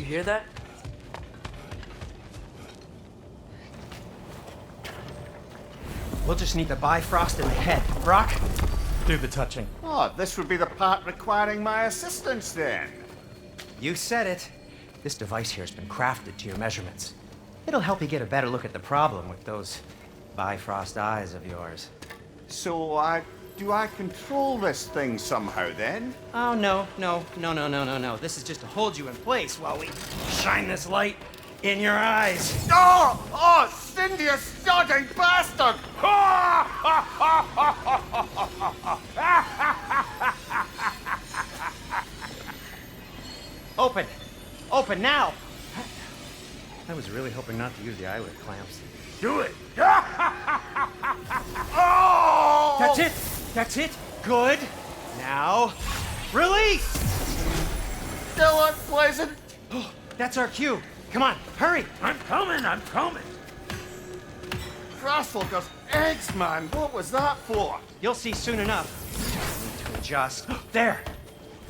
hear that? We'll just need the Bifrost in the head. Brock, do the touching. Oh, this would be the part requiring my assistance then. You said it. This device here has been crafted to your measurements. It'll help you get a better look at the problem with those Bifrost eyes of yours. So, do I control this thing somehow then? Oh, no. This is just to hold you in place while we shine this light in your eyes. Oh! Oh, Cindy, you sodding bastard! Open! Open now! I was really hoping not to use the eyelid clamps. Do it! Oh! That's it! That's it! Good! Now, release! Still unpleasant. Oh, that's our cue. Come on, hurry! I'm coming! Crossfogger's eggs, man. What was that for? You'll see soon enough. Need to adjust. There!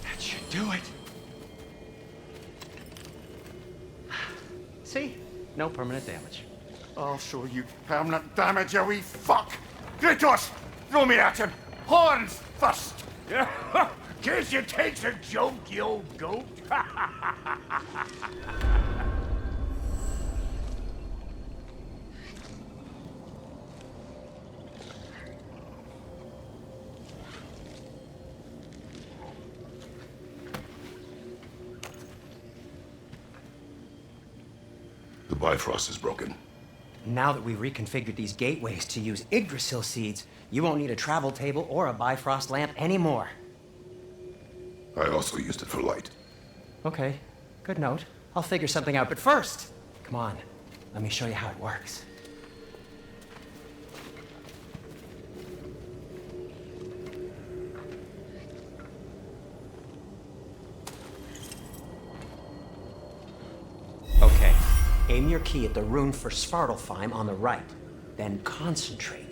That should do it. See? No permanent damage. I'll show you permanent damage, you wee fuck! Kratos! Throw me at him! Horns first! Guess you takes a joke, you old goat. The Bifrost is broken. Now that we've reconfigured these gateways to use Yggdrasil seeds, you won't need a travel table or a Bifrost lamp anymore. I also used it for light. Okay, good note. I'll figure something out, but first, come on, let me show you how it works. Okay, aim your key at the rune for Svartalfheim on the right, then concentrate.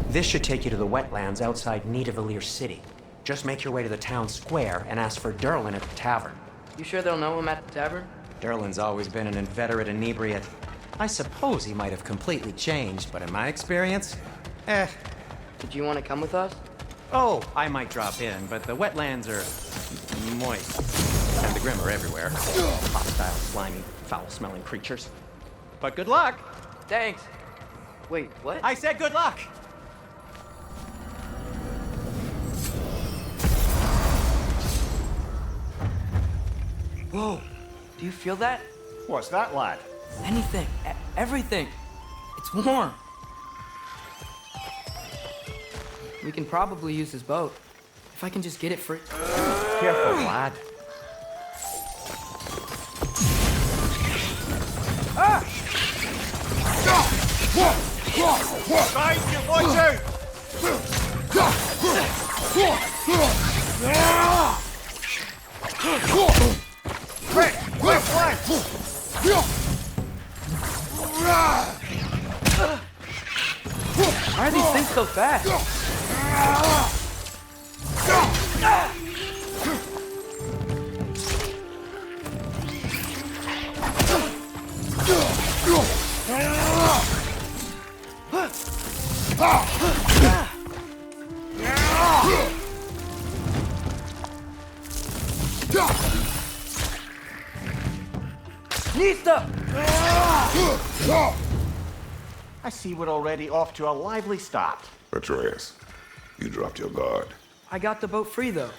This should take you to the wetlands outside Nidavellir City. Just make your way to the town square and ask for Derlin at the tavern. You sure they'll know him at the tavern? Derlin's always been an inveterate inebriate. I suppose he might have completely changed, but in my experience, Did you want to come with us? Oh, I might drop in, but the wetlands are moist. And the Grim are everywhere. Hostile, slimy, foul-smelling creatures. But good luck! Thanks. Wait, what? I said good luck! Whoa, do you feel that? What's that, lad? Anything, everything. It's warm. We can probably use his boat. If I can just get it free. Careful, lad. Guys, you watch out! Quick! Quick, flank! Why are these things so fast? Nista! I see we're already off to a lively start. Atreus, you dropped your guard. I got the boat free, though.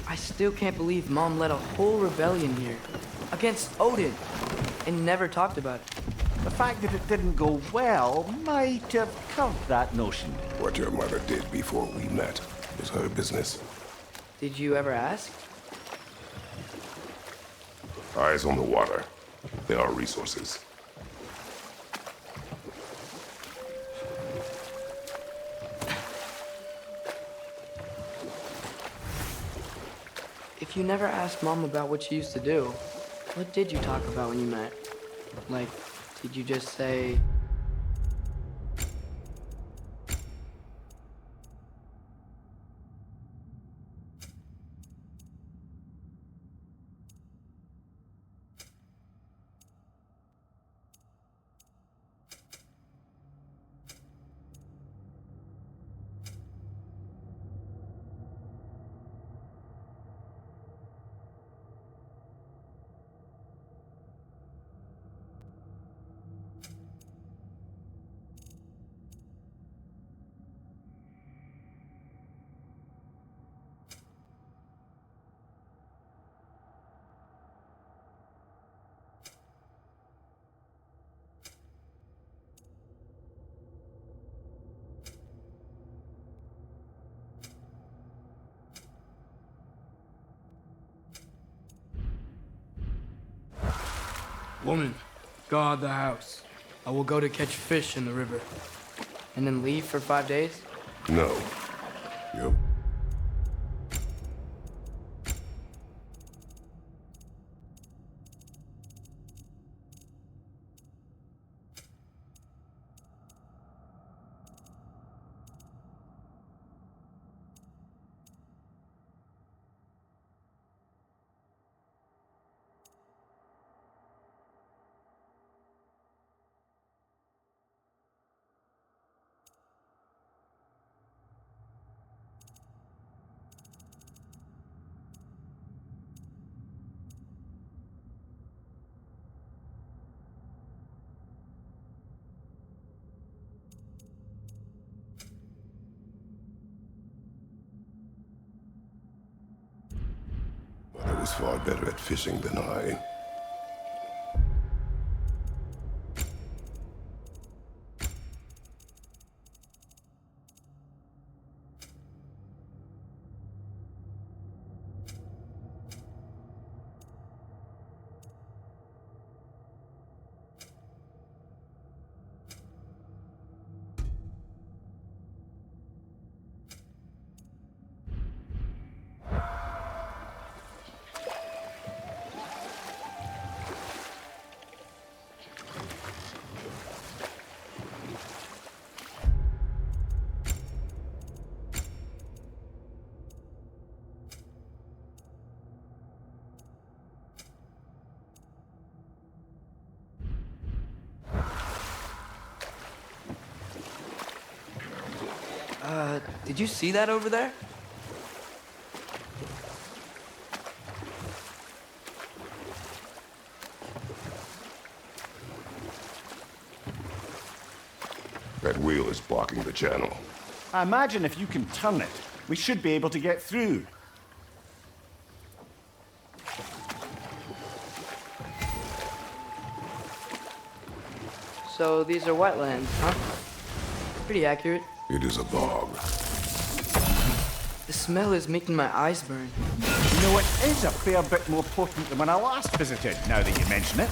I still can't believe Mom led a whole rebellion here against Odin and never talked about it. The fact that it didn't go well might have curved that notion. What your mother did before we met was her business. Did you ever ask? Eyes on the water. There are resources. If you never asked Mom about what she used to do, what did you talk about when you met? Like, did you just say... Woman, guard the house. I will go to catch fish in the river. And then leave for 5 days? No. Yep. Mother was far better at fishing than I. Did you see that over there? That wheel is blocking the channel. I imagine if you can turn it, we should be able to get through. So these are wetlands, huh? Pretty accurate. It is a bog. The smell is making my eyes burn. You know, it is a fair bit more potent than when I last visited, now that you mention it.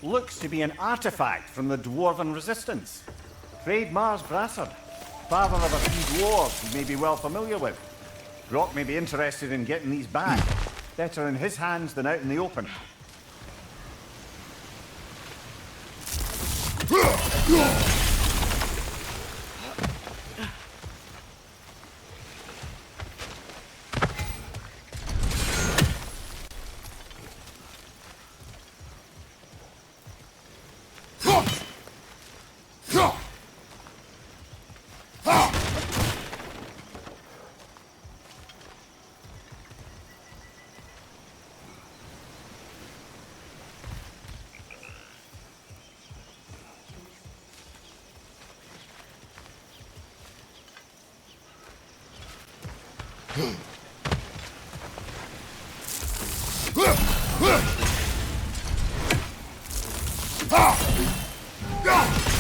Looks to be an artifact from the Dwarven Resistance. Trade Mars Brassard, father of a few dwarves you may be well familiar with. Brock may be interested in getting these back. Better in his hands than out in the open. Ah!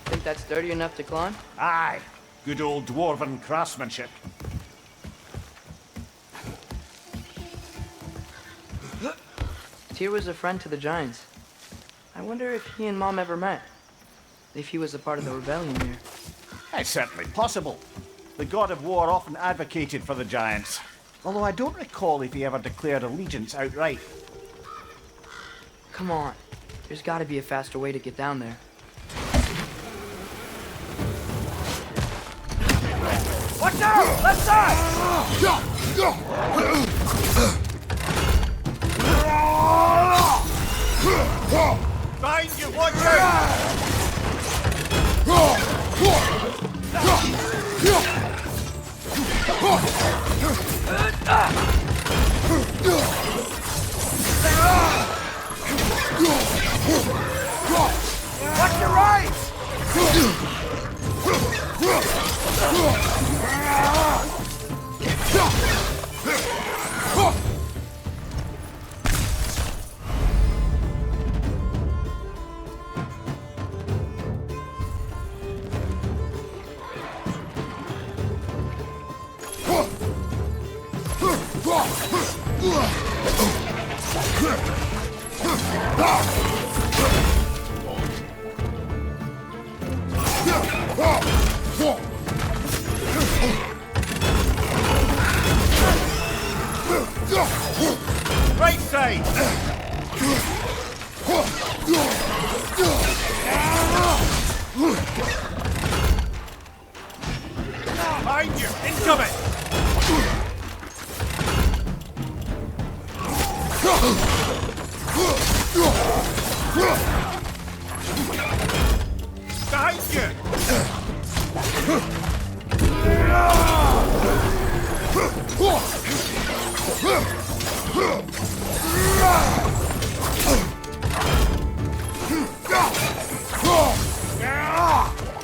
Think that's dirty enough to climb? Aye, good old dwarven craftsmanship. Tyr was a friend to the Giants. I wonder if he and Mom ever met. If he was a part of the rebellion here. It's certainly possible. The God of War often advocated for the Giants. Although I don't recall if he ever declared allegiance outright. Come on. There's gotta be a faster way to get down there. Watch out! Left side! Behind you, watch out! Watch your right! Right side! Behind you! Incoming! Behind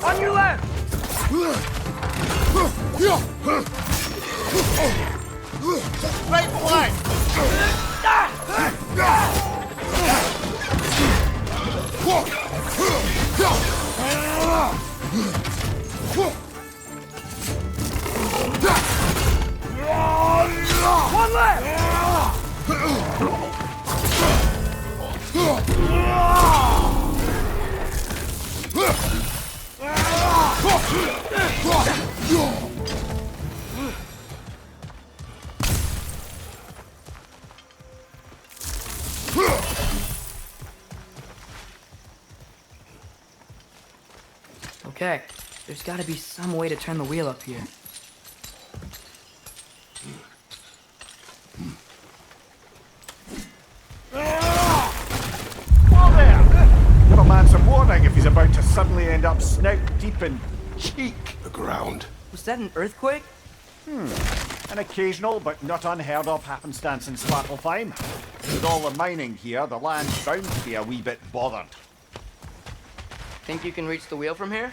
On your left! Right flank! One left! Okay, there's gotta be some way to turn the wheel up here. Whoa there! Give a man some warning if he's about to suddenly end up snout deep in cheek. The ground. Was that an earthquake? An occasional but not unheard of happenstance in Svartalfheim. With all the mining here, the land's bound to be a wee bit bothered. Think you can reach the wheel from here?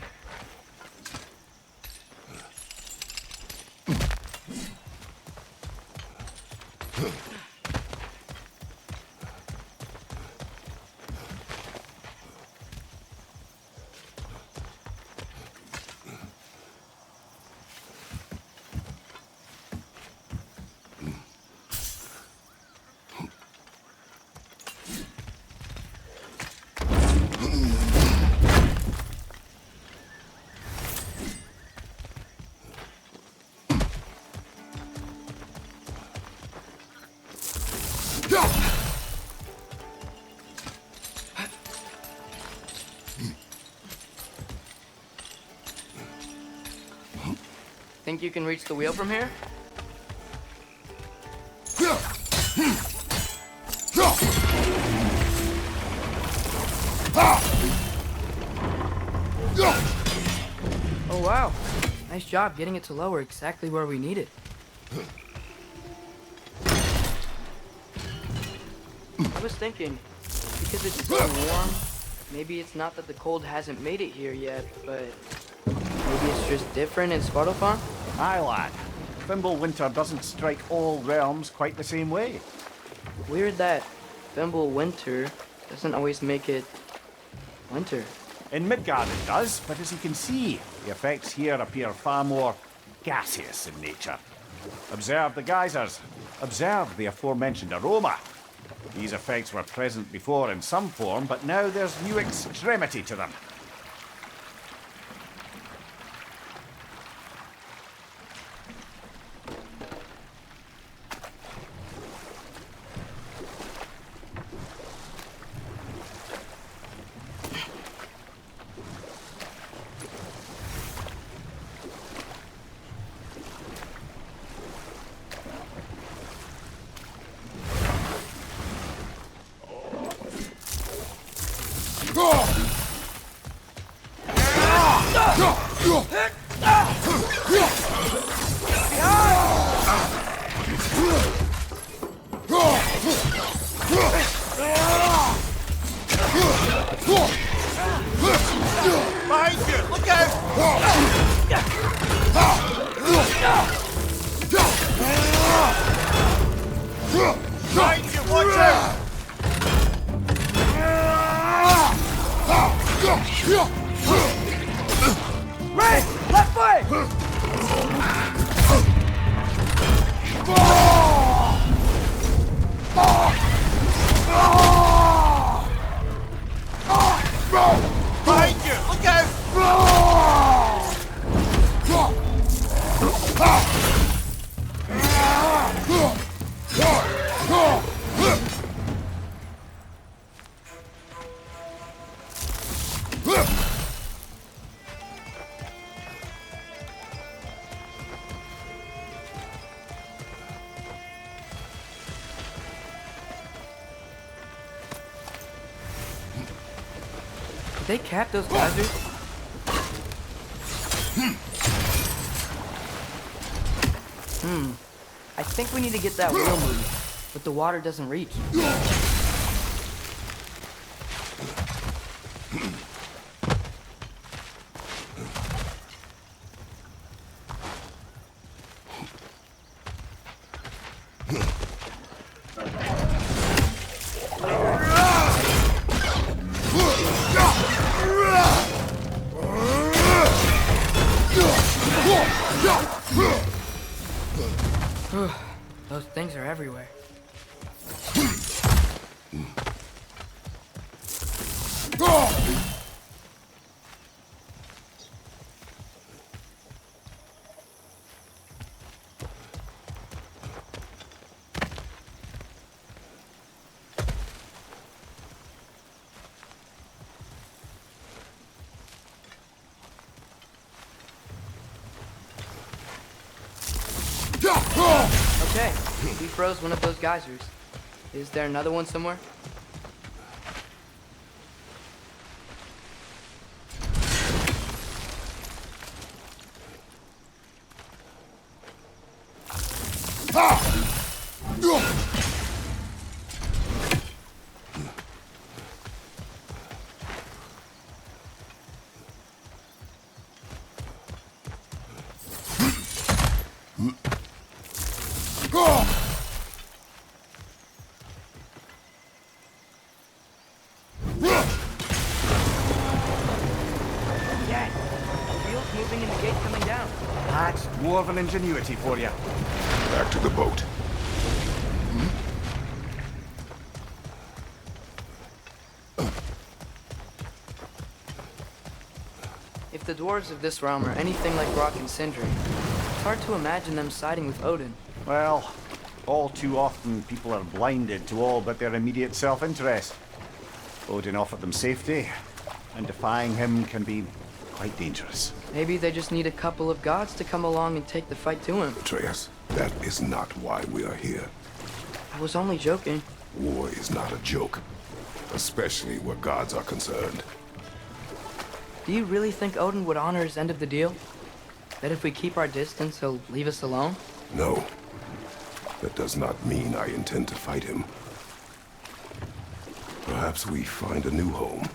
Think you can reach the wheel from here? Nice job getting it to lower exactly where we need it. I was thinking, because it's so warm, maybe it's not that the cold hasn't made it here yet, but maybe it's just different in Svartalfheim? Aye, lad. Thimble winter doesn't strike all realms quite the same way. Weird that Thimble winter doesn't always make it winter. In Midgard it does, but as you can see, the effects here appear far more gaseous in nature. Observe the geysers. Observe the aforementioned aroma. These effects were present before in some form, but now there's new extremity to them. Behind you! Look out! Behind you! Watch out! Right! Left foot! Behind you! Look out! Did they cap those geysers? I think we need to get that wheel moving, but the water doesn't reach. Those things are everywhere. Okay, we froze one of those geysers. Is there another one somewhere? Dad, the wheel's moving and the gate coming down. That's dwarven ingenuity for you. Back to the boat. If the dwarves of this realm are anything like Rock and Sindri, it's hard to imagine them siding with Odin. Well, all too often people are blinded to all but their immediate self-interest. Odin offered them safety, and defying him can be quite dangerous. Maybe they just need a couple of gods to come along and take the fight to him. Atreus, that is not why we are here. I was only joking. War is not a joke, especially where gods are concerned. Do you really think Odin would honor his end of the deal? That if we keep our distance, he'll leave us alone? No. That does not mean I intend to fight him. Perhaps we find a new home,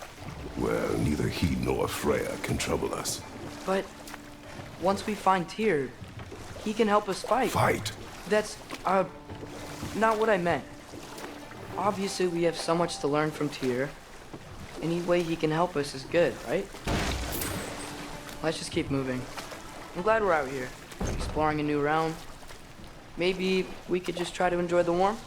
where neither he nor Freya can trouble us. But once we find Tyr, he can help us fight. Fight? That's, not what I meant. Obviously, we have so much to learn from Tyr. Any way he can help us is good, right? Let's just keep moving. I'm glad we're out here, exploring a new realm. Maybe we could just try to enjoy the warmth?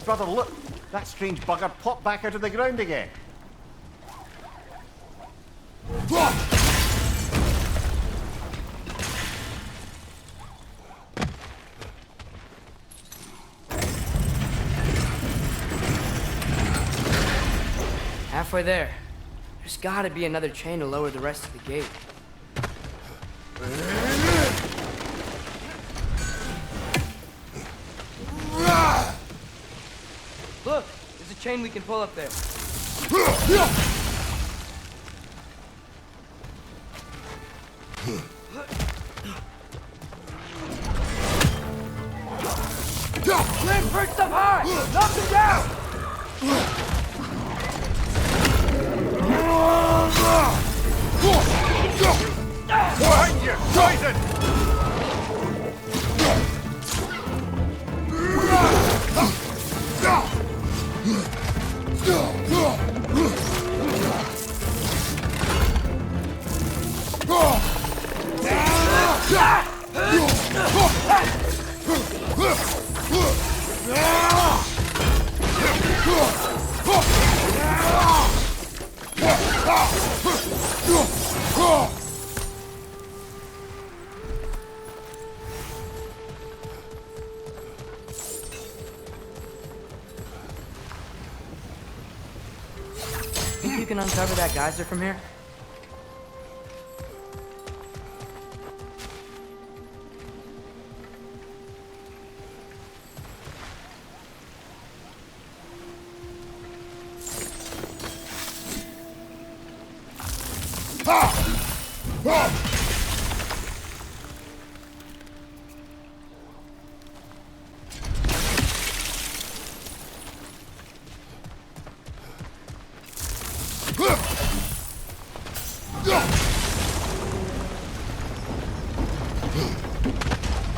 Brother, look! That strange bugger popped back out of the ground again. Halfway there. There's gotta be another chain to lower the rest of the gate. Look, there's a chain we can pull up there. Flynn, perched up high! Knock him down! Behind you! Ryzen! Think you can uncover that geyser from here?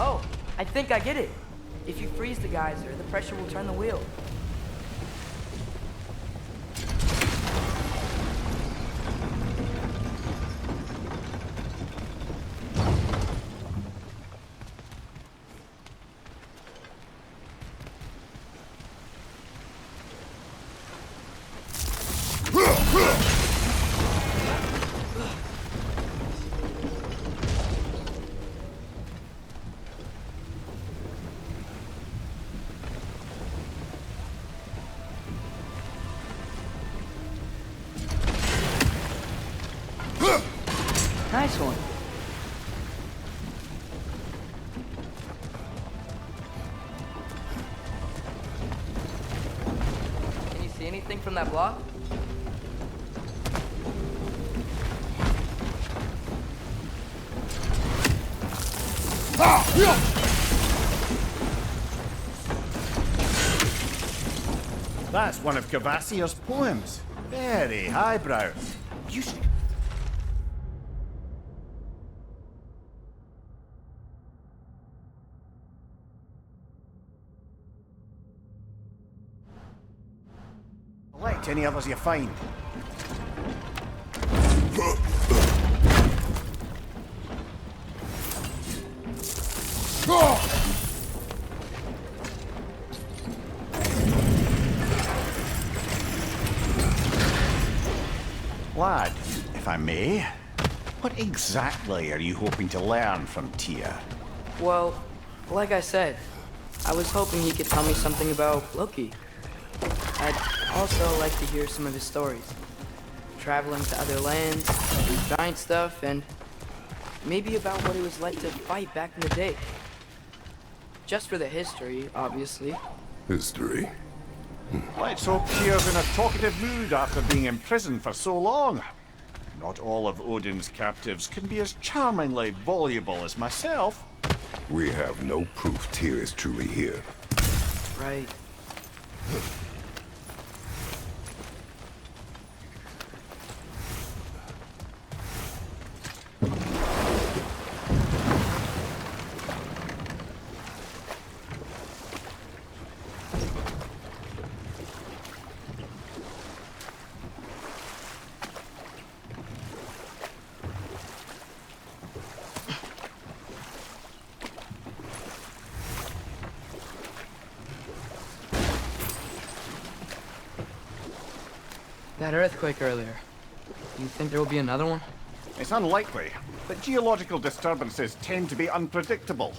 Oh, I think I get it. If you freeze the geyser, the pressure will turn the wheel. Nice one. Can you see anything from that block? That's one of Cavassier's poems. Very highbrow. You should... Collect any others you find. Lad, if I may, what exactly are you hoping to learn from Tia? Well, like I said, I was hoping he could tell me something about Loki. I'd also like to hear some of his stories. Traveling to other lands, giant stuff, and maybe about what it was like to fight back in the day. Just for the history, obviously. History. Let's hope Tia's in a talkative mood after being imprisoned for so long. Not all of Odin's captives can be as charmingly voluble as myself. We have no proof Tyr is truly here. Right. That earthquake earlier. Do you think there will be another one? It's unlikely, but geological disturbances tend to be unpredictable.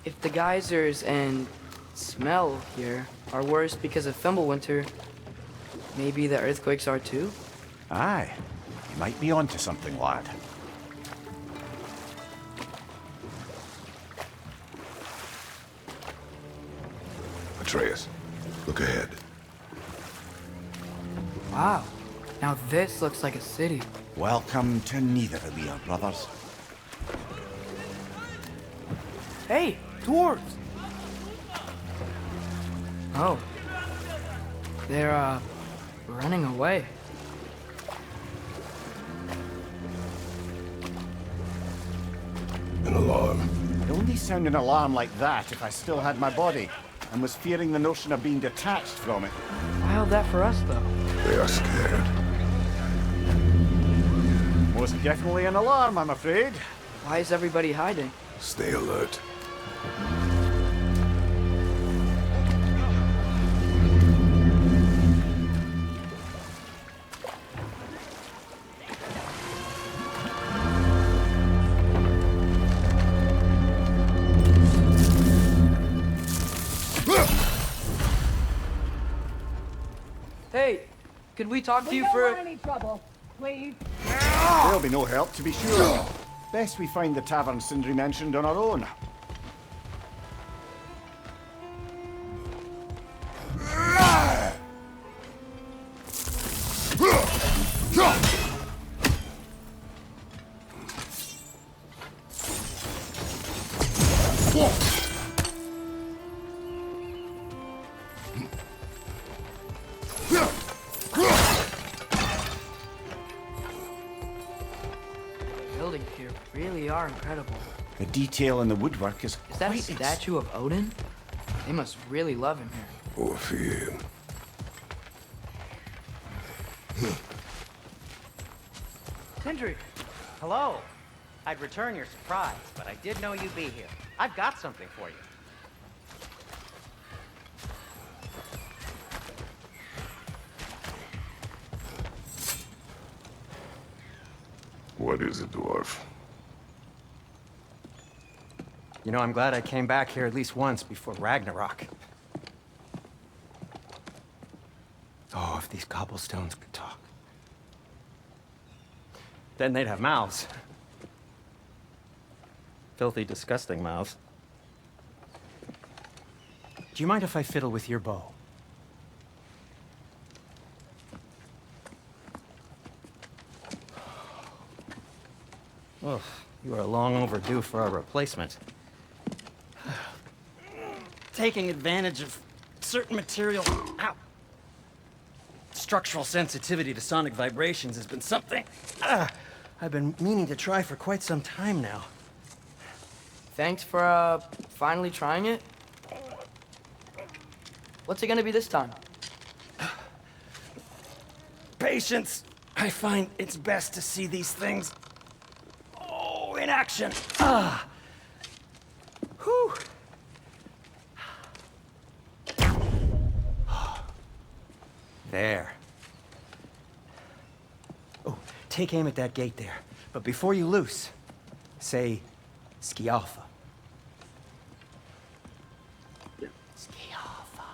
If the geysers and smell here are worse because of Fimbulwinter, maybe the earthquakes are too? Aye, you might be onto something, lad. Atreus, look ahead. Wow. Now this looks like a city. Welcome to Nidavellir, brothers. Hey, dwarves! Oh. They're, running away. An alarm. I'd only sound an alarm like that if I still had my body, and was fearing the notion of being detached from it. Why held that for us, though? They are scared. Most definitely an alarm, I'm afraid. Why is everybody hiding? Stay alert. Hey, could we talk to We you don't for... want any trouble, please. There'll be no help, to be sure. Best we find the tavern Sindri mentioned on our own. Buildings here really are incredible. The detail in the woodwork is Is that a quite statue of Odin? They must really love him here. Or fear him. Sindri! Hello. I'd return your surprise, but I did know you'd be here. I've got something for you. What is it, dwarf? You know, I'm glad I came back here at least once before Ragnarok. Oh, if these cobblestones could talk. Then they'd have mouths. Filthy, disgusting mouths. Do you mind if I fiddle with your bow? Oh, you are long overdue for a replacement. Taking advantage of certain material... Ow! Structural sensitivity to sonic vibrations has been something I've been meaning to try for quite some time now. Thanks for, finally trying it. What's it gonna be this time? Patience! I find it's best to see these things... in action! There. Oh, take aim at that gate there. But before you loose, say, Ski Alpha. Ski Alpha.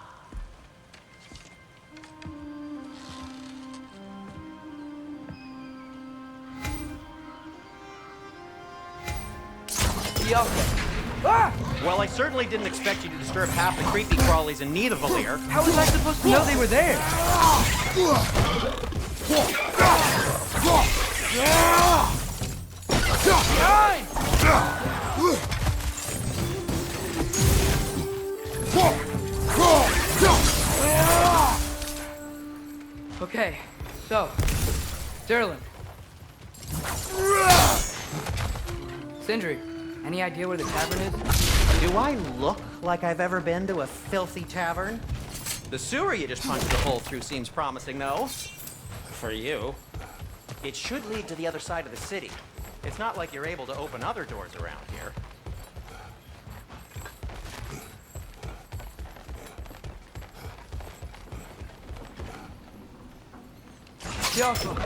Yo. Ah! Well, I certainly didn't expect you to disturb half the creepy crawlies in Nidavellir. How was I supposed to know they were there? Okay, so, Derlin. Sindri, any idea where the tavern is? Do I look like I've ever been to a filthy tavern? The sewer you just punched a hole through seems promising, though. For you. It should lead to the other side of the city. It's not like you're able to open other doors around here. Yoko.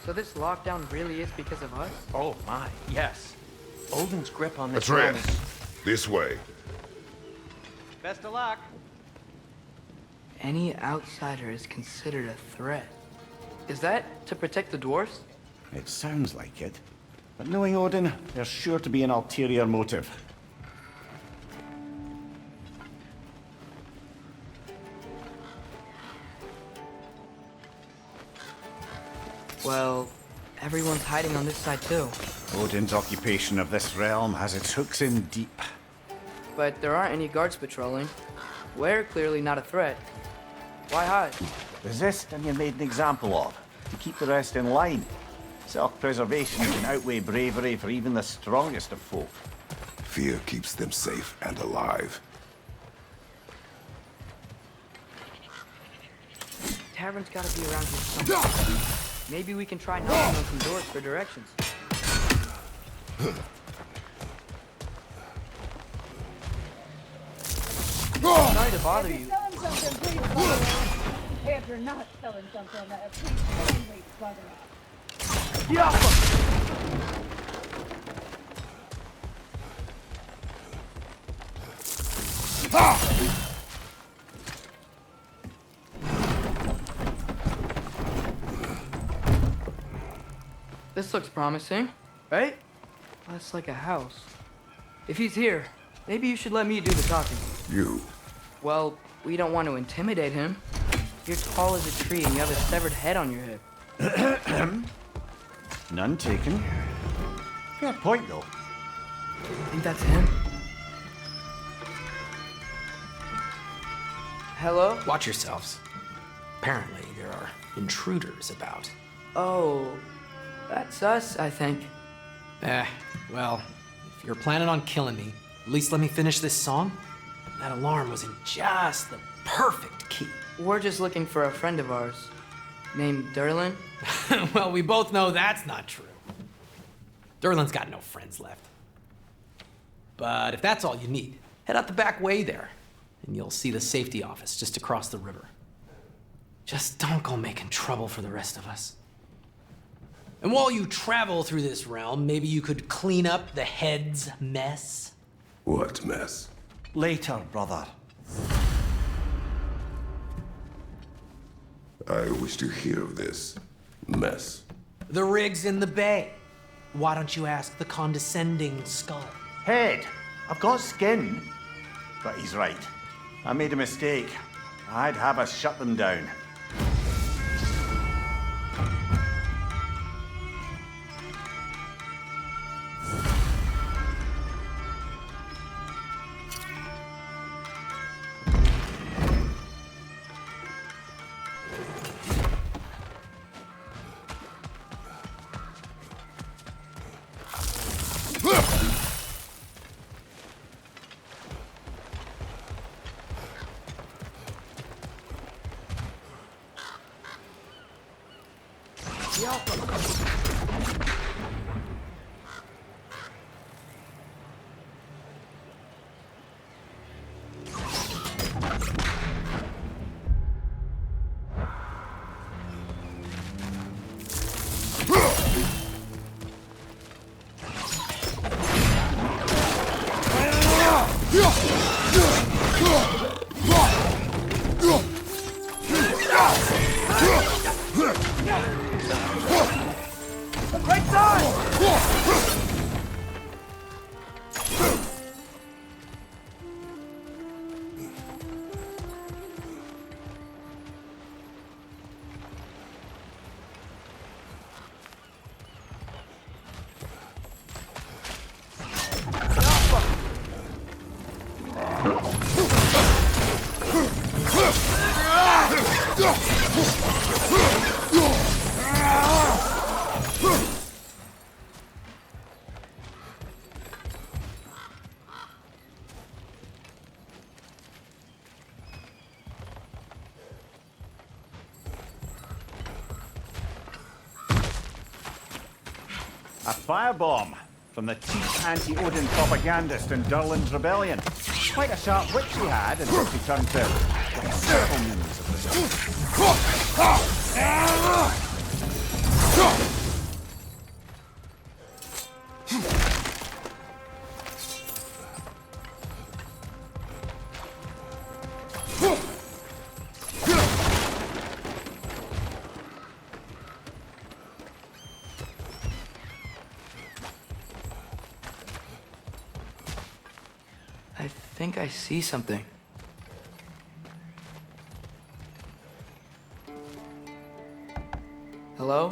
So this lockdown really is because of us? Oh my, yes. Odin's grip on this realm Atreus, is... this way. Best of luck. Any outsider is considered a threat. Is that to protect the dwarfs? It sounds like it. But knowing Odin, there's sure to be an ulterior motive. Well, everyone's hiding on this side too. Odin's occupation of this realm has its hooks in deep. But there aren't any guards patrolling. We're clearly not a threat. Why hide? Resist and you're made an example of, to keep the rest in line. Self-preservation can outweigh bravery for even the strongest of folk. Fear keeps them safe and alive. Tavern's gotta be around here somewhere. Maybe we can try knocking on some doors for directions. Sorry to bother you. Selling something, please bother us. If you're not selling something, please kindly bother us. This looks promising, right? That's like a house. If he's here, maybe you should let me do the talking. You. Well, we don't want to intimidate him. You're tall as a tree and you have a severed head on your head. None taken. Fair point, though. Think that's him? Hello? Watch yourselves. Apparently, there are intruders about. Oh, that's us, I think. Well, if you're planning on killing me, at least let me finish this song. That alarm was in just the perfect key. We're just looking for a friend of ours, named Derlin. Well, we both know that's not true. Derlin's got no friends left. But if that's all you need, head out the back way there, and you'll see the safety office just across the river. Just don't go making trouble for the rest of us. And while you travel through this realm, maybe you could clean up the head's mess. What mess? Later, brother. I wish to hear of this mess. The rig's in the bay. Why don't you ask the condescending skull? Head, I've got skin. But he's right. I made a mistake. I'd have us shut them down. A firebomb from the cheap anti-Odin propagandist in Durlin's rebellion. Quite a sharp wit she had until she turned to simple means of I think I see something. Hello?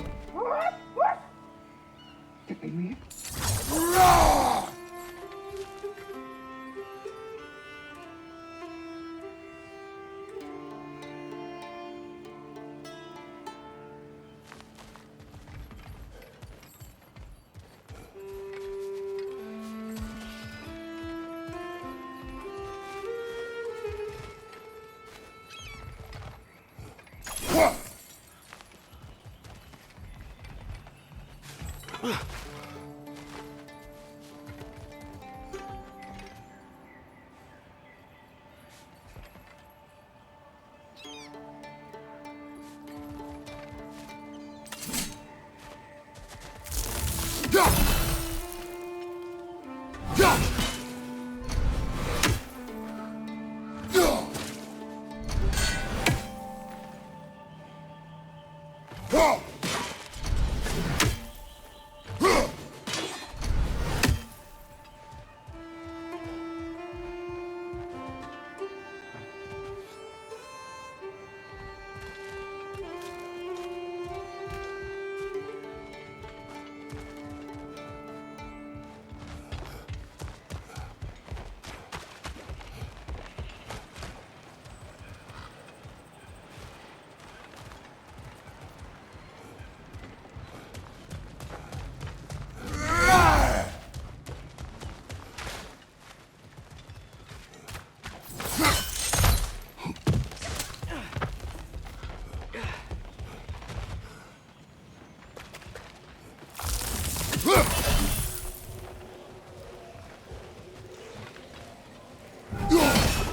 You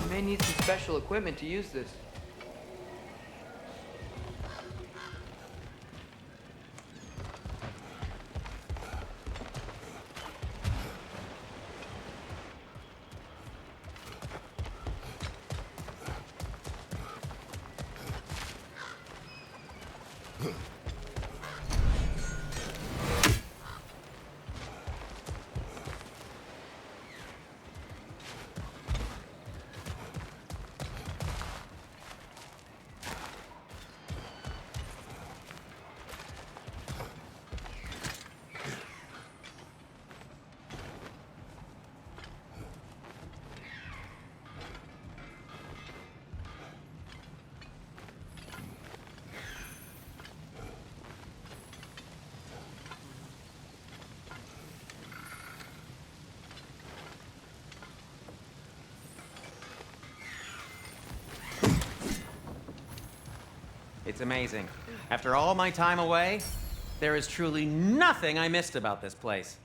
may need some special equipment to use this. It's amazing. After all my time away, There is truly nothing I missed about this place.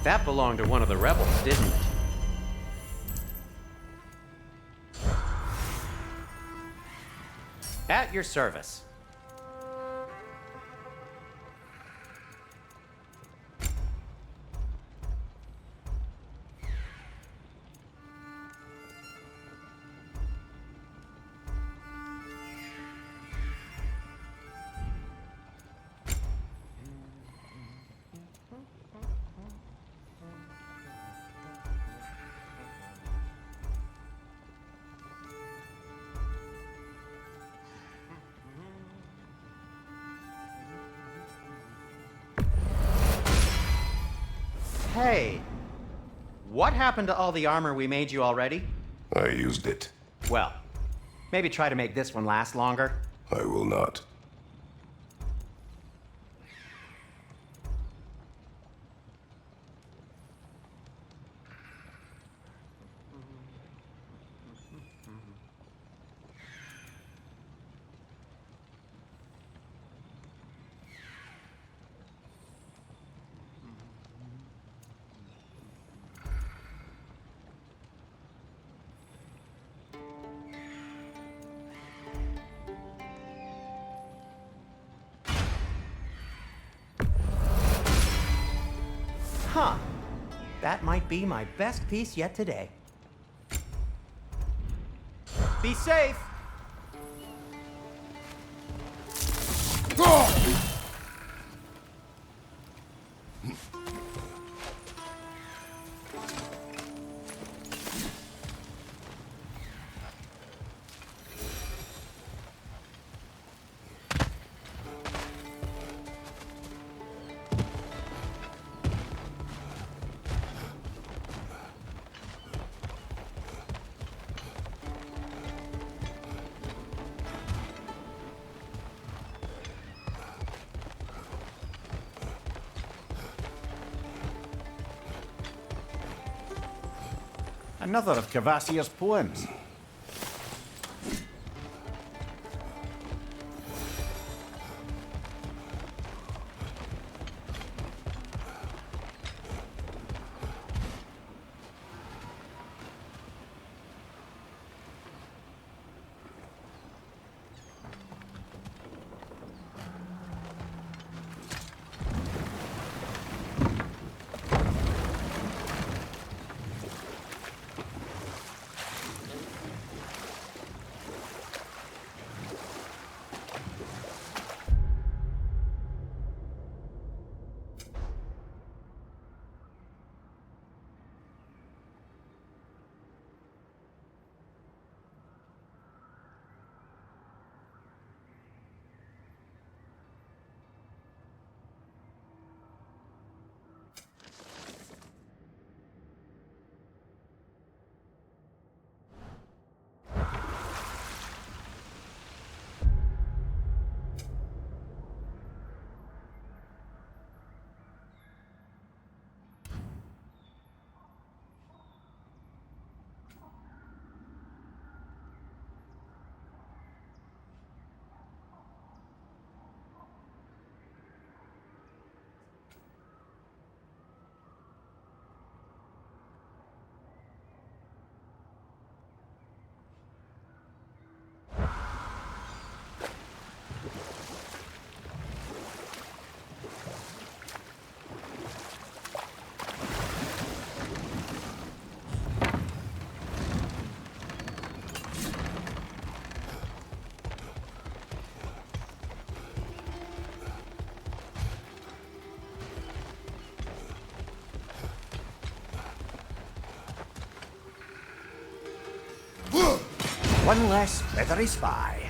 That belonged to one of the rebels, didn't it? At your service. Hey, what happened to all the armor we made you already? I used it. Well, maybe try to make this one last longer. I will not. Huh. That might be my best piece yet today. Be safe! Another of Cavassier's poems. One less feathery spy.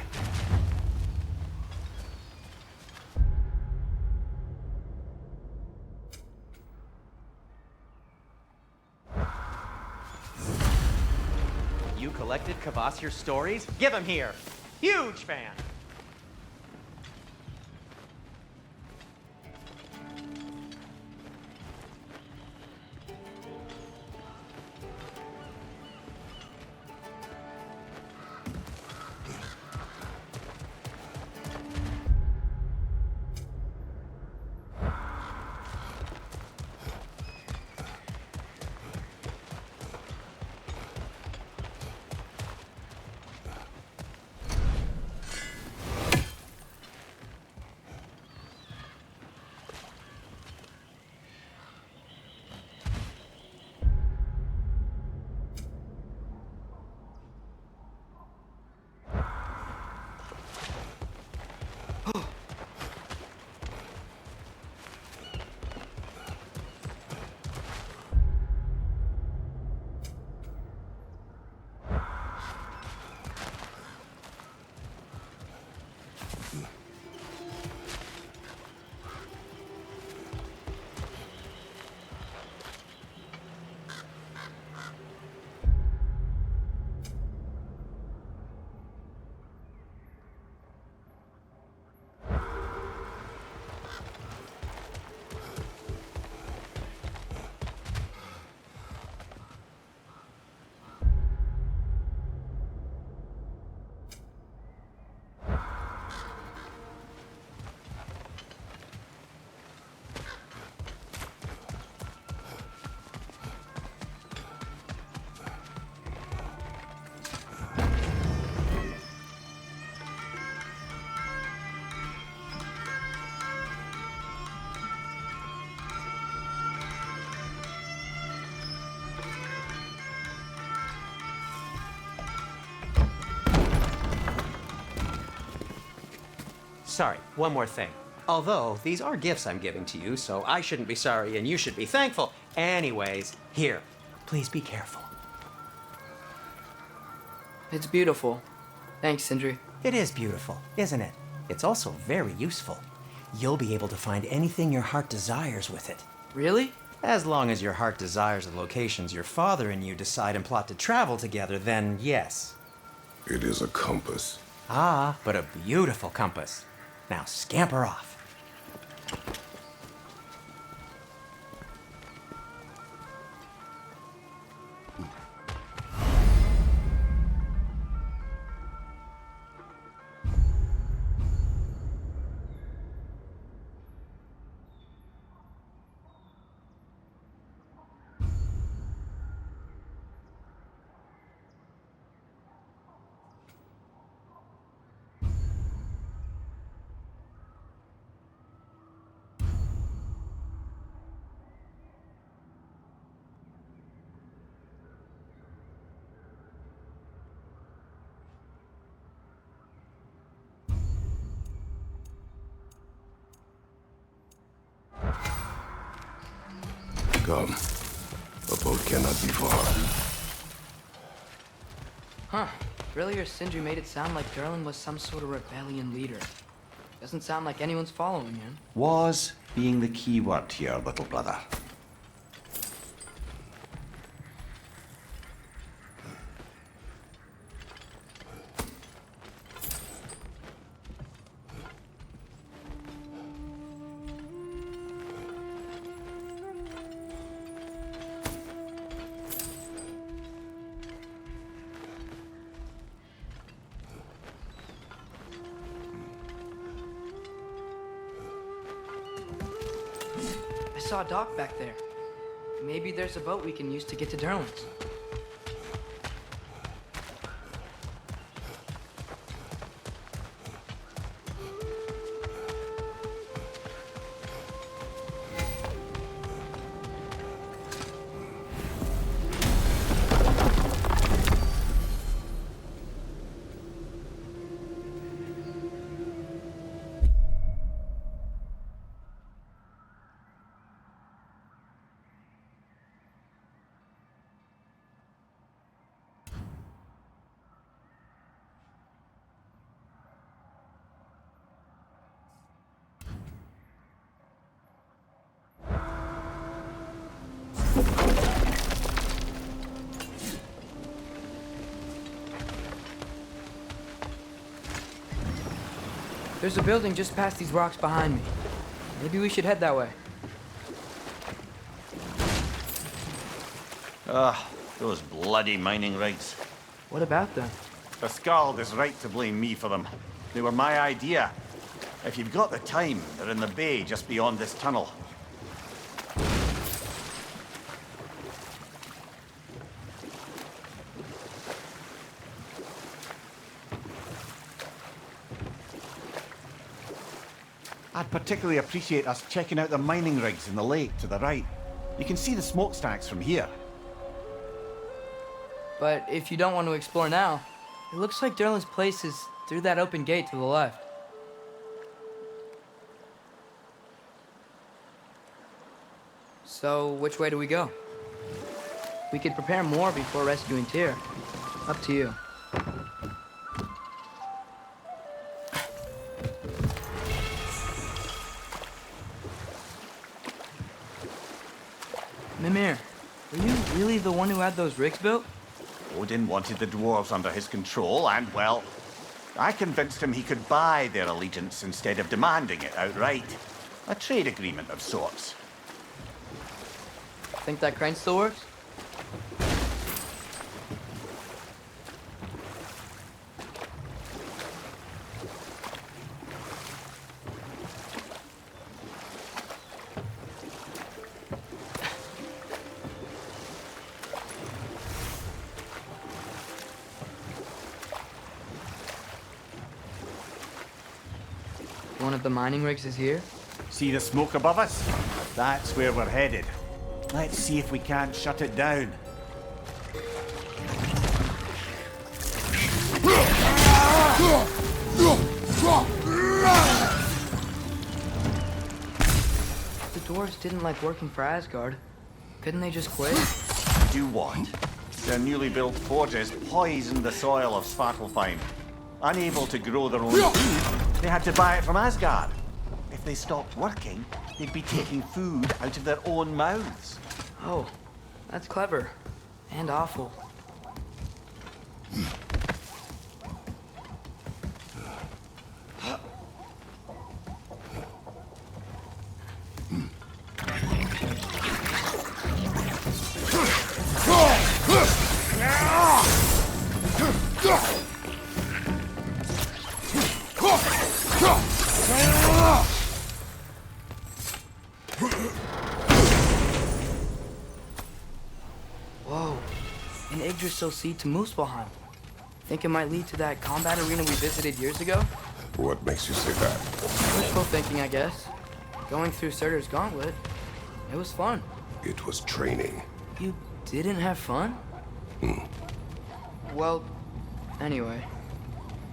You collected Cavassier's stories? Give him here! Huge fan! sorry, one more thing. Although, these are gifts I'm giving to you, so I shouldn't be sorry and you should be thankful. Anyways, here, please be careful. It's beautiful. Thanks, Sindri. It is beautiful, isn't it? It's also very useful. You'll be able to find anything your heart desires with it. Really? As long as your heart desires the locations your father and you decide and plot to travel together, then yes. It is a compass. Ah, but a beautiful compass. Now scamper off. Come. A boat cannot be far. Huh. Earlier, Sindri made it sound like Durlin was some sort of rebellion leader. Doesn't sound like anyone's following him. Was being the key word here, little brother. I saw a dock back there. Maybe there's a boat we can use to get to Durlin's. There's a building just past these rocks behind me. Maybe we should head that way. Those bloody mining rigs. What about them? The Skald is right to blame me for them. They were my idea. If you've got the time, they're in the bay just beyond this tunnel. I'd particularly appreciate us checking out the mining rigs in the lake to the right. You can see the smokestacks from here. But if you don't want to explore now, it looks like Durlin's place is through that open gate to the left. So, which way do we go? We could prepare more before rescuing Tyr. Up to you. Mimir, were you really the one who had those rigs built? Odin wanted the dwarves under his control, and, well, I convinced him he could buy their allegiance instead of demanding it outright. A trade agreement of sorts. Think that crane still works? One of the mining rigs is here? See the smoke above us? That's where we're headed. Let's see if we can't shut it down. dwarves didn't like working for Asgard, couldn't they just quit? Do what? Their newly built forges poisoned the soil of Svartalfheim. Unable to grow their own food, they had to buy it from Asgard. If they stopped working, they'd be taking food out of their own mouths. Oh, that's clever. And awful. Whoa, an Yggdrasil seed to Muspelheim. Think it might lead to that combat arena we visited years ago? What makes you say that? Wishful thinking, I guess. Going through Surtur's gauntlet, it was fun. It was training. You didn't have fun? Well, anyway,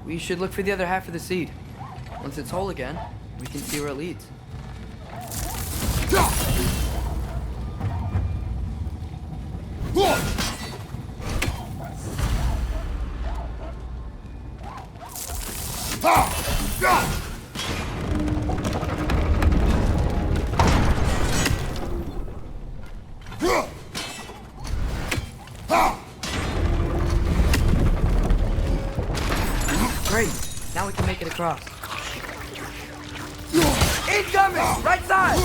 we should look for the other half of the seed. Once it's whole again, we can see where it leads. Great, now we can make it across. Incoming! Right side!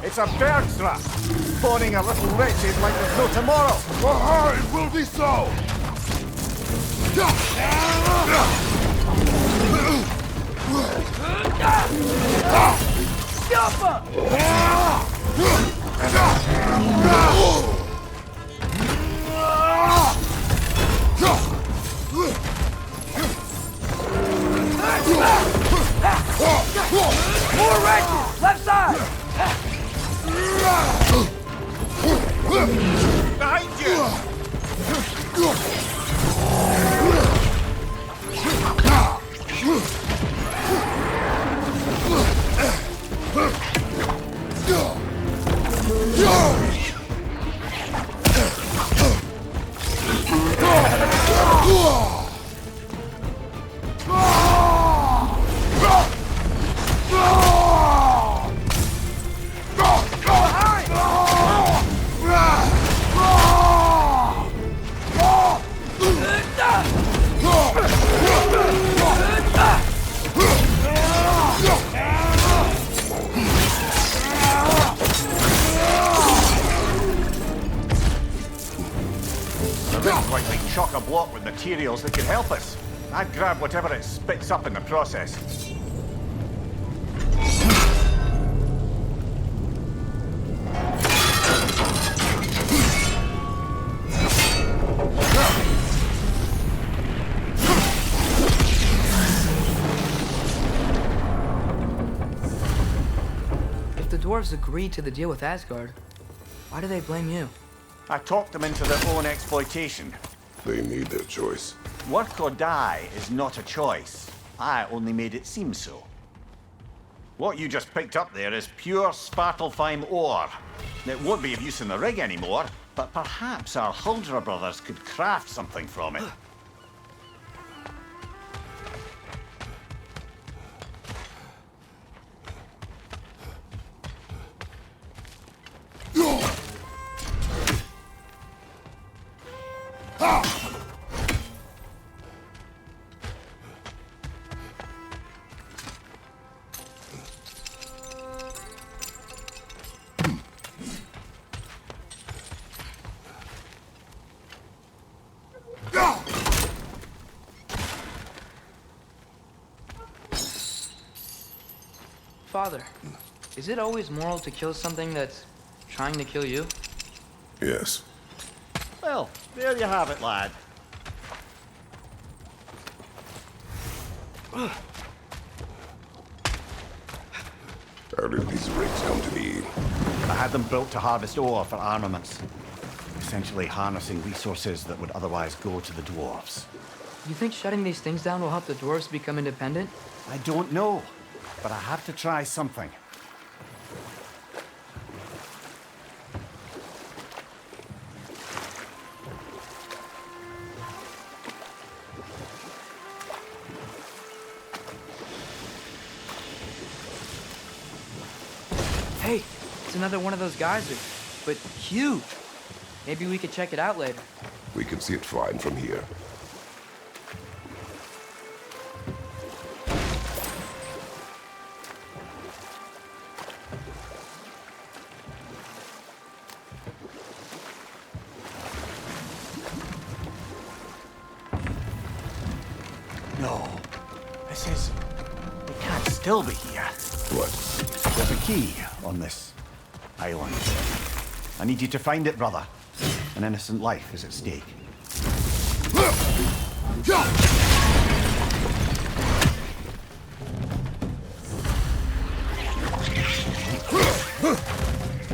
It's a bird's trap, spawning a little wretched like there's no tomorrow. It will be so! More wrenches! Left side! Behind Like we chock a block with materials that can help us. I'd grab whatever it spits up in the process. If the dwarves agreed to the deal with Asgard, why do they blame you? I talked them into their own exploitation. They made their choice. Work or die is not a choice. I only made it seem so. What you just picked up there is pure Svartalfheim ore. It won't be of use in the rig anymore, but perhaps our Huldra brothers could craft something from it. Father, is it always moral to kill something that's trying to kill you? Yes. Well, there you have it, lad. How did these rigs come to be? I had them built to harvest ore for armaments. Essentially harnessing resources that would otherwise go to the dwarves. You think shutting these things down will help the dwarves become independent? I don't know, but I have to try something. Hey, it's another one of those geysers, but huge. Maybe we could check it out later. We can see it fine from here. No. This is... It can't still be here. What? There's a key on this island. I need you to find it, brother. An innocent life is at stake.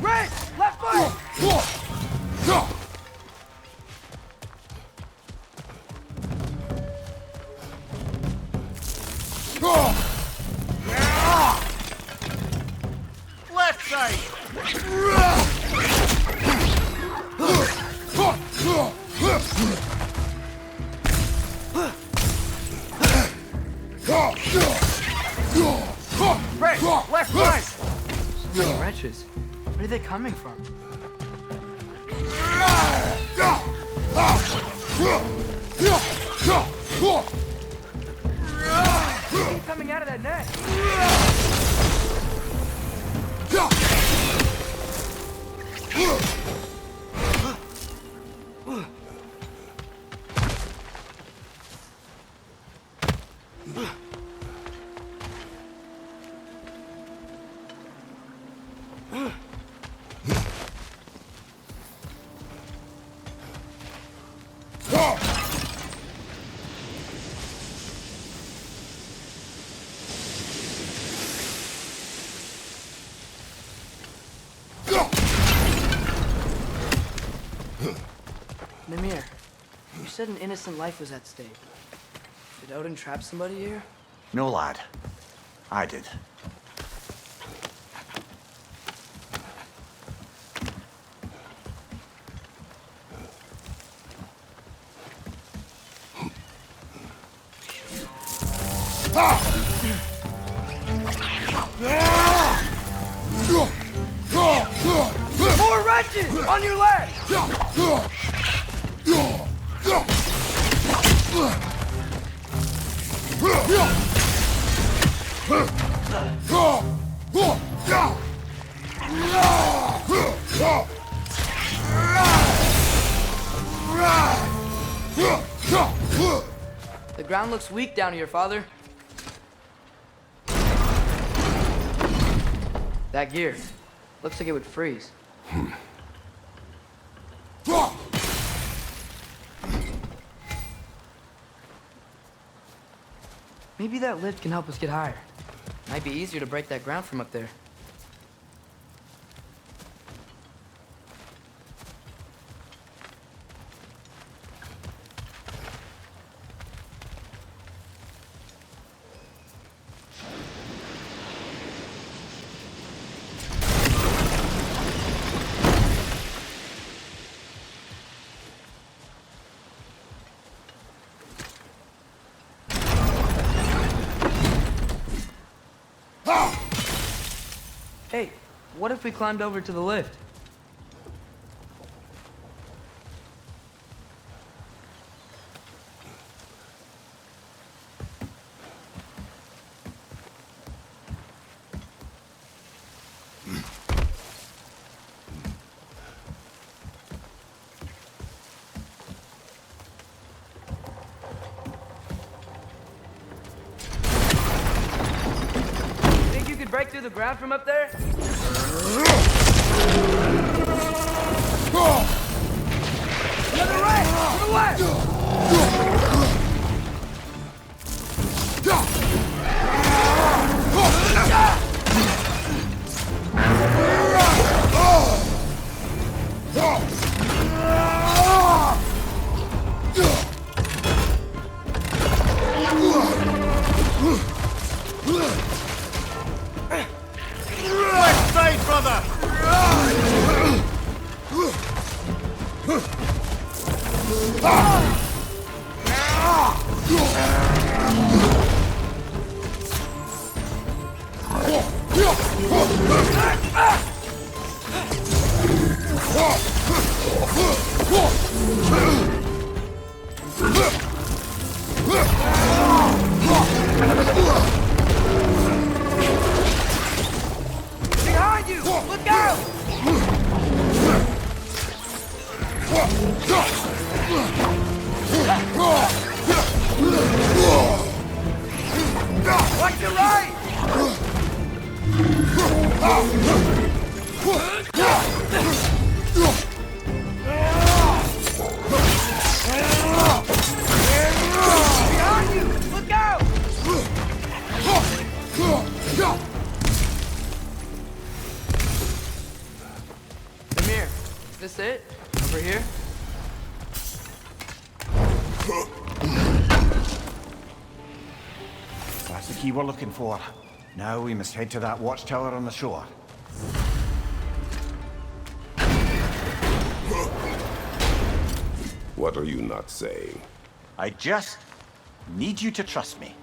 Red! Left foot! Left side! Right! Left side! So many wretches. Where are they coming from? Keep coming out of that net. Mimir, you said an innocent life was at stake. Did Odin trap somebody here? No, lad. I did. More wretches! On your left! The ground looks weak down here, Father. That gear. Looks like it would freeze. Maybe that lift can help us get higher. Might be easier to break that ground from up there. what if we climbed over to the lift? Think you could break through the ground from up there? To the right! To the left! Left side, brother! Behind you! Look out! Watch your right! Behind you! Look out! Amir, is this it? Over here? That's the key we're looking for. Now we must head to that watchtower on the shore. What are you not saying? I just need you to trust me.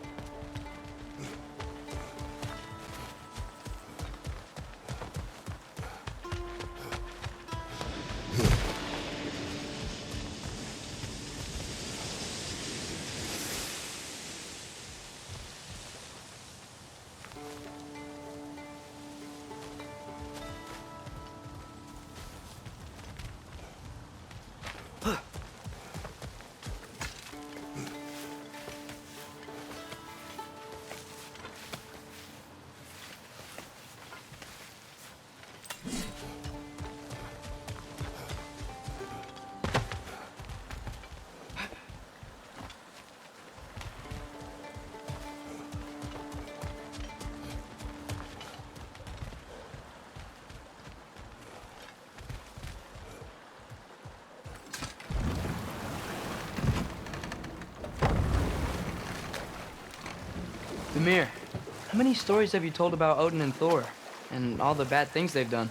Demir, how many stories have you told about Odin and Thor? And all the bad things they've done?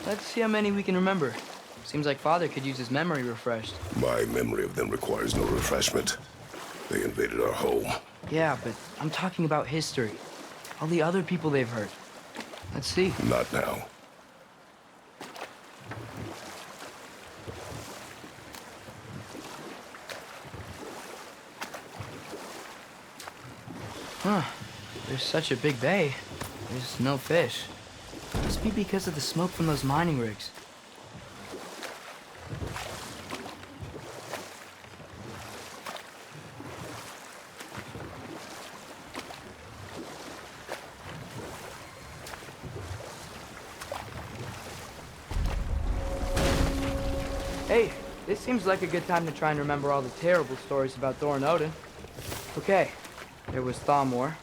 Let's see how many we can remember. Seems like Father could use his memory refreshed. My memory of them requires no refreshment. They invaded our home. Yeah, but I'm talking about history. All the other people they've hurt. Let's see. Not now. Huh. There's such a big bay. There's no fish. Must be because of the smoke from those mining rigs. Hey, this seems like a good time to try and remember all the terrible stories about Thor and Odin. Okay, there was Thamor.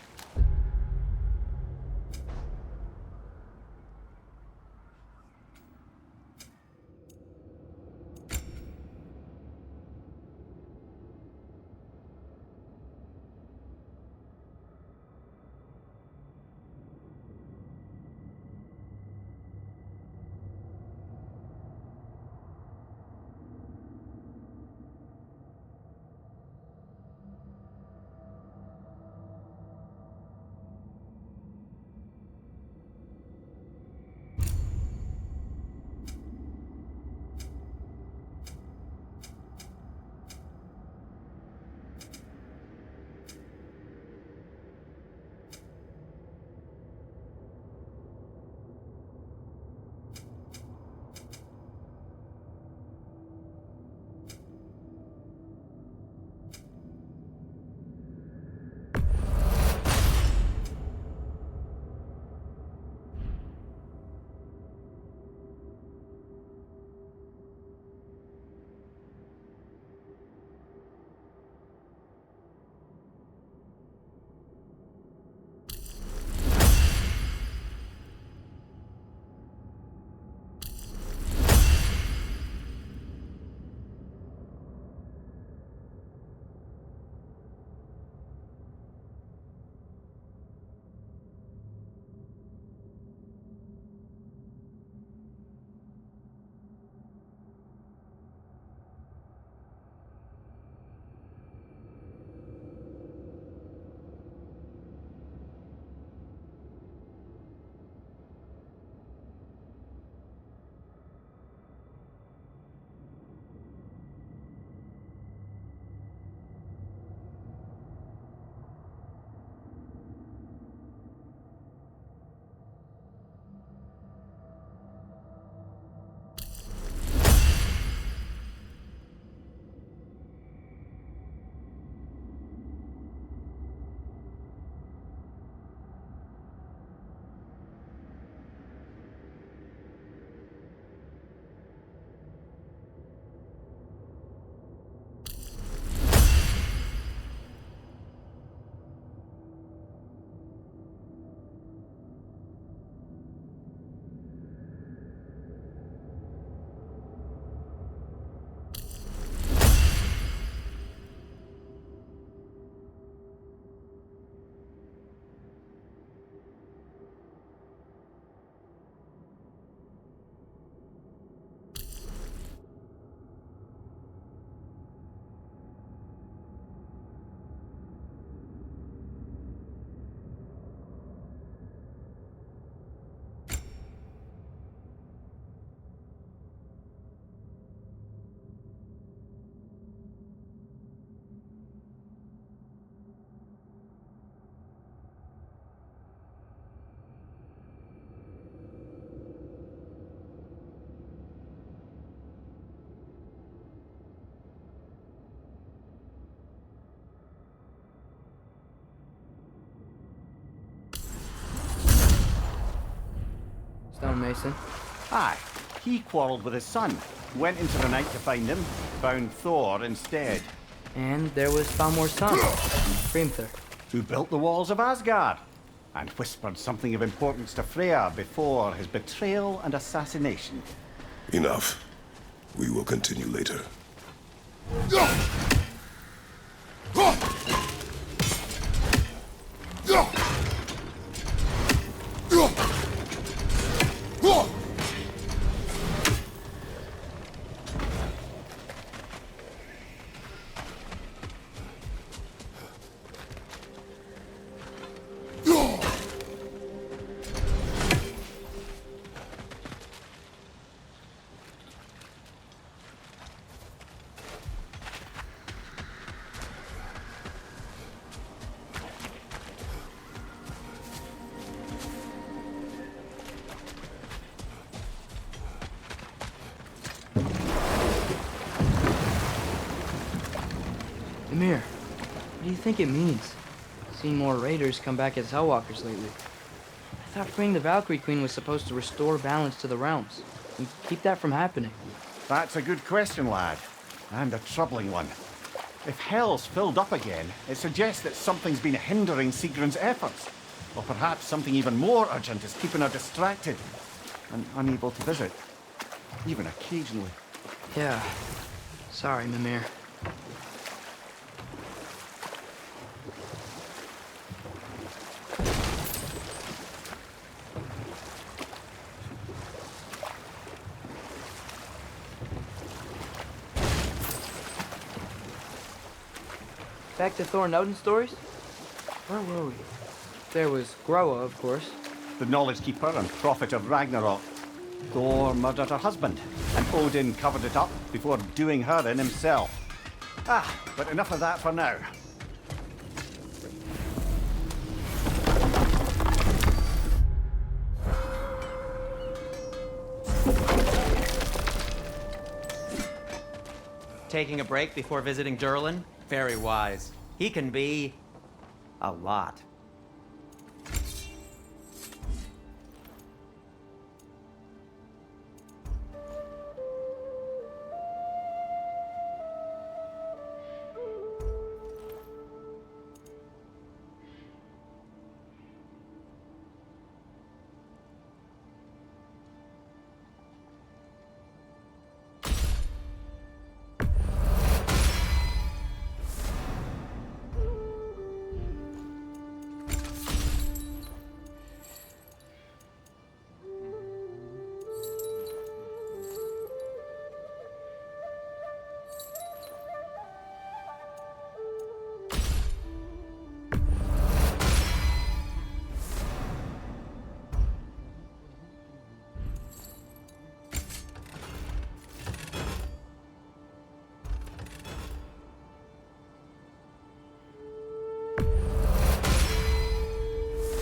stonemason. Aye, he quarreled with his son, went into the night to find him, found Thor instead. And there was Falmor's son, Hrimthur. Who built the walls of Asgard, and whispered something of importance to Freya before his betrayal and assassination. Enough. We will continue later. Ymir, what do you think it means? Seen more raiders come back as Hellwalkers lately. I thought freeing the Valkyrie Queen was supposed to restore balance to the realms and keep that from happening. That's a good question, lad, and a troubling one. If Hell's filled up again, it suggests that something's been hindering Sigrun's efforts. Or perhaps something even more urgent is keeping her distracted and unable to visit, even occasionally. Yeah. Sorry, Mimir. Back to Thor and Odin stories? Where were we? There was Groa, of course. The Knowledge Keeper and Prophet of Ragnarok. Thor murdered her husband, and Odin covered it up before doing her in himself. But enough of that for now. Taking a break before visiting Durlin? Very wise. He can be a lot.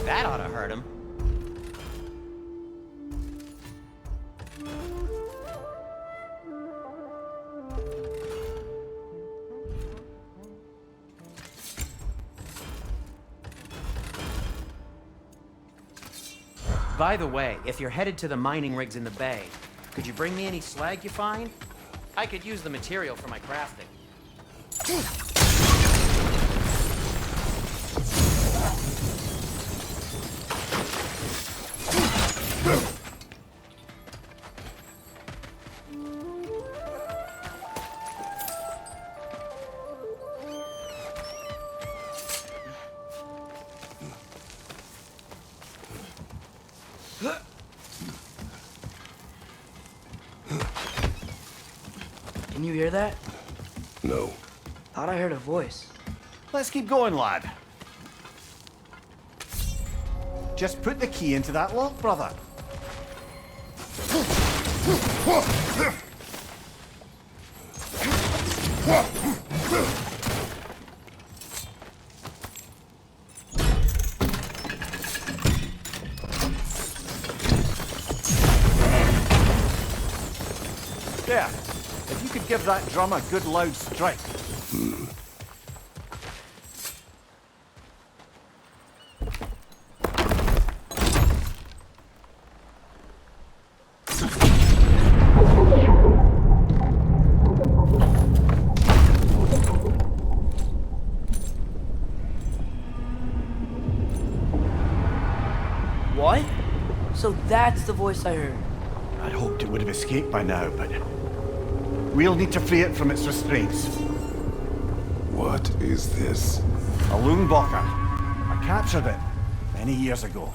That ought to hurt him. By the way, if you're headed to the mining rigs in the bay, could you bring me any slag you find? I could use the material for my crafting. Can you hear that? No. Thought I heard a voice. Let's keep going, lad. Just put the key into that lock, brother. There. If you could give that drum a good loud strike. That's the voice I heard. I'd hoped it would have escaped by now, but we'll need to free it from its restraints. What is this? A Loonbocker. I captured it many years ago.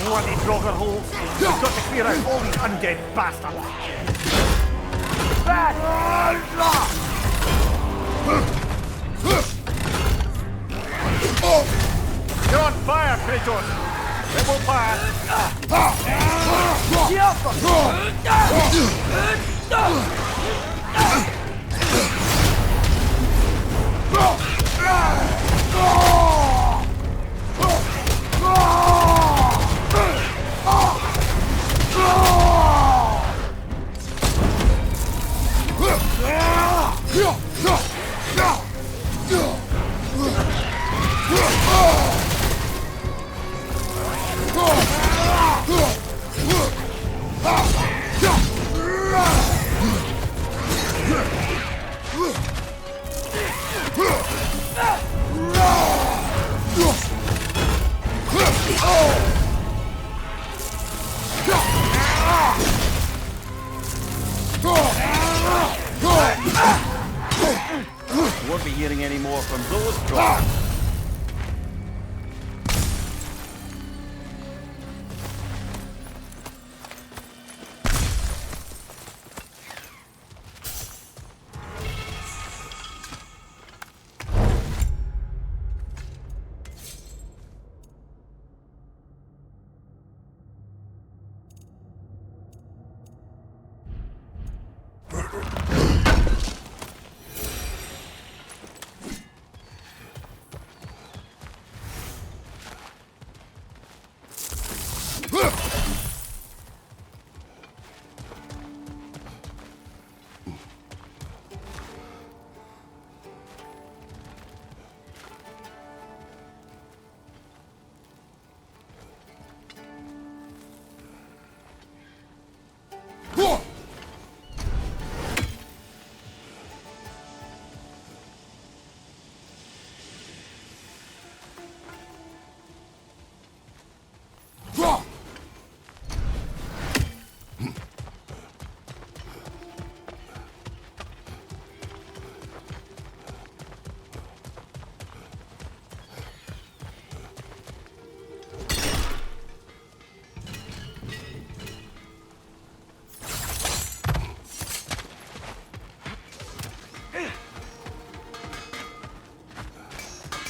Bloody Drogger holes! We've got to clear out all these undead bastards! You're on fire, Kratos! It will pass! Won't be hearing any more from those droppers.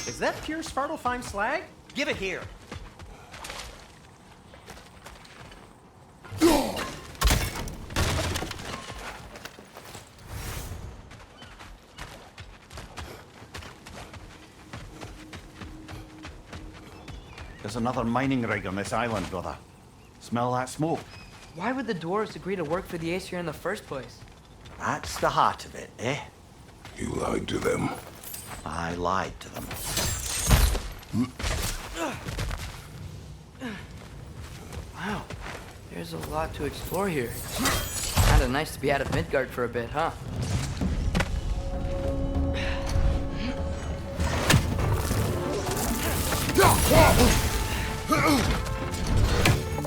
Is that pure Svartalfheim slag? Give it here. There's another mining rig on this island, brother. Smell that smoke? Why would the dwarves agree to work for the Aesir in the first place? That's the heart of it, eh? You lied to them. I lied to them. Wow, there's a lot to explore here. Kinda nice to be out of Midgard for a bit, huh?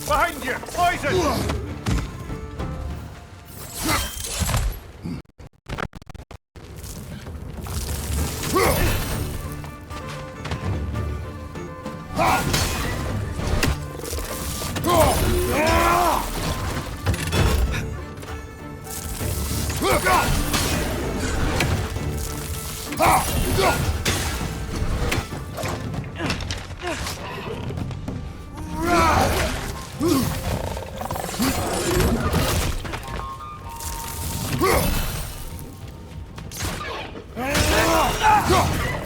Behind you! Poison!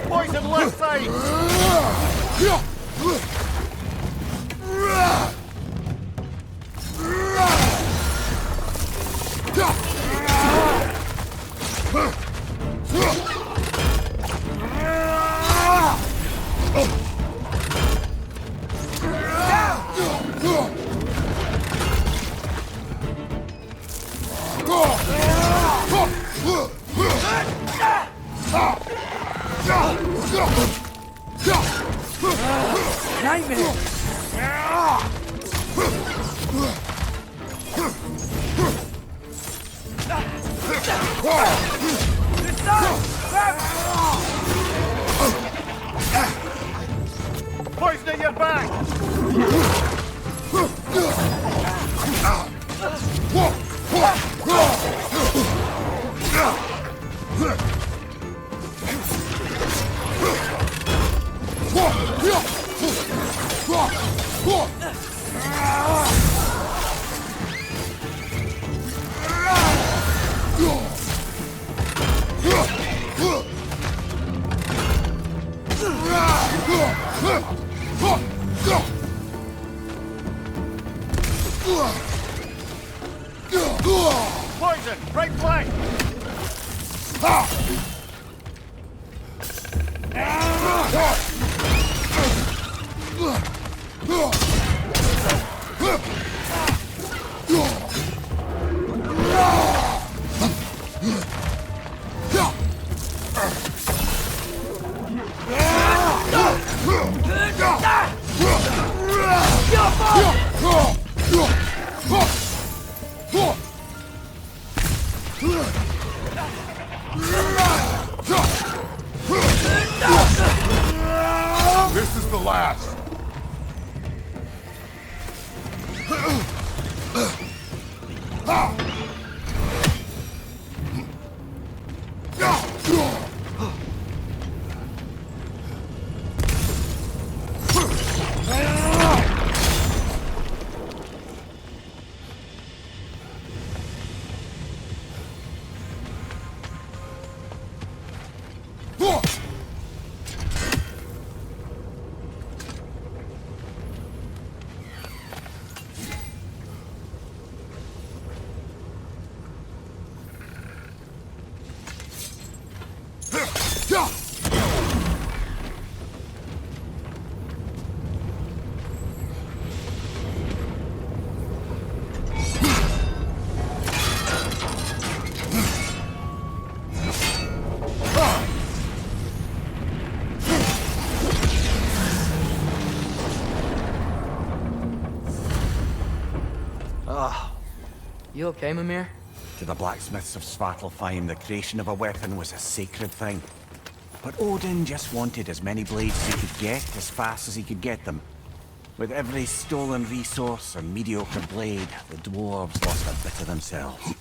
Poison left side! nightmare! Poison at your back! Poison! Right flank! This is the last. You okay, Mimir? To the blacksmiths of Svartalfheim, the creation of a weapon was a sacred thing. But Odin just wanted as many blades as he could get, as fast as he could get them. With every stolen resource or mediocre blade, the dwarves lost a bit of themselves.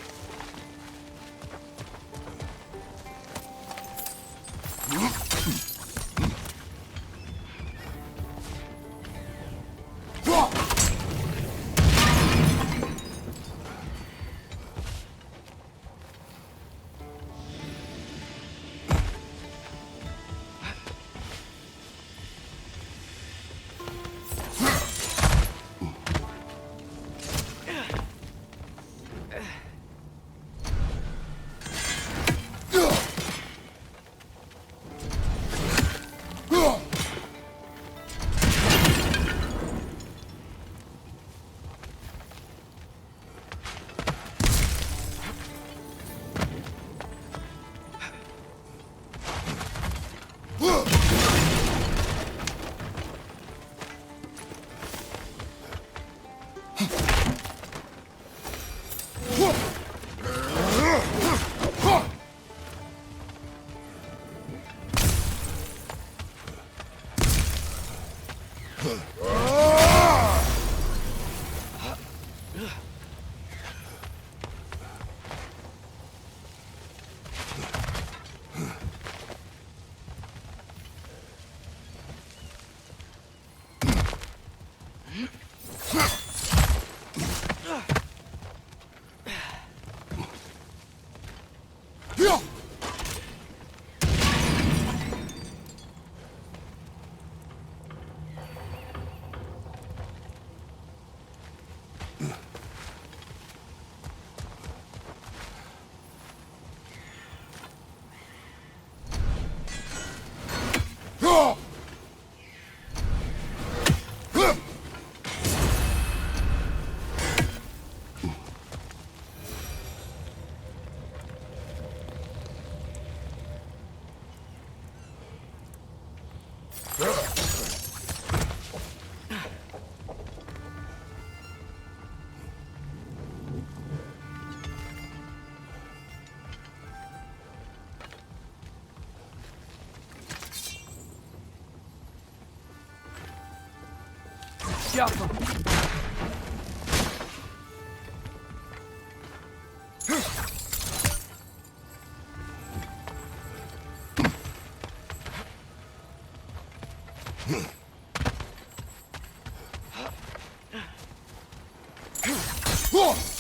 Watch out for me. Whoa!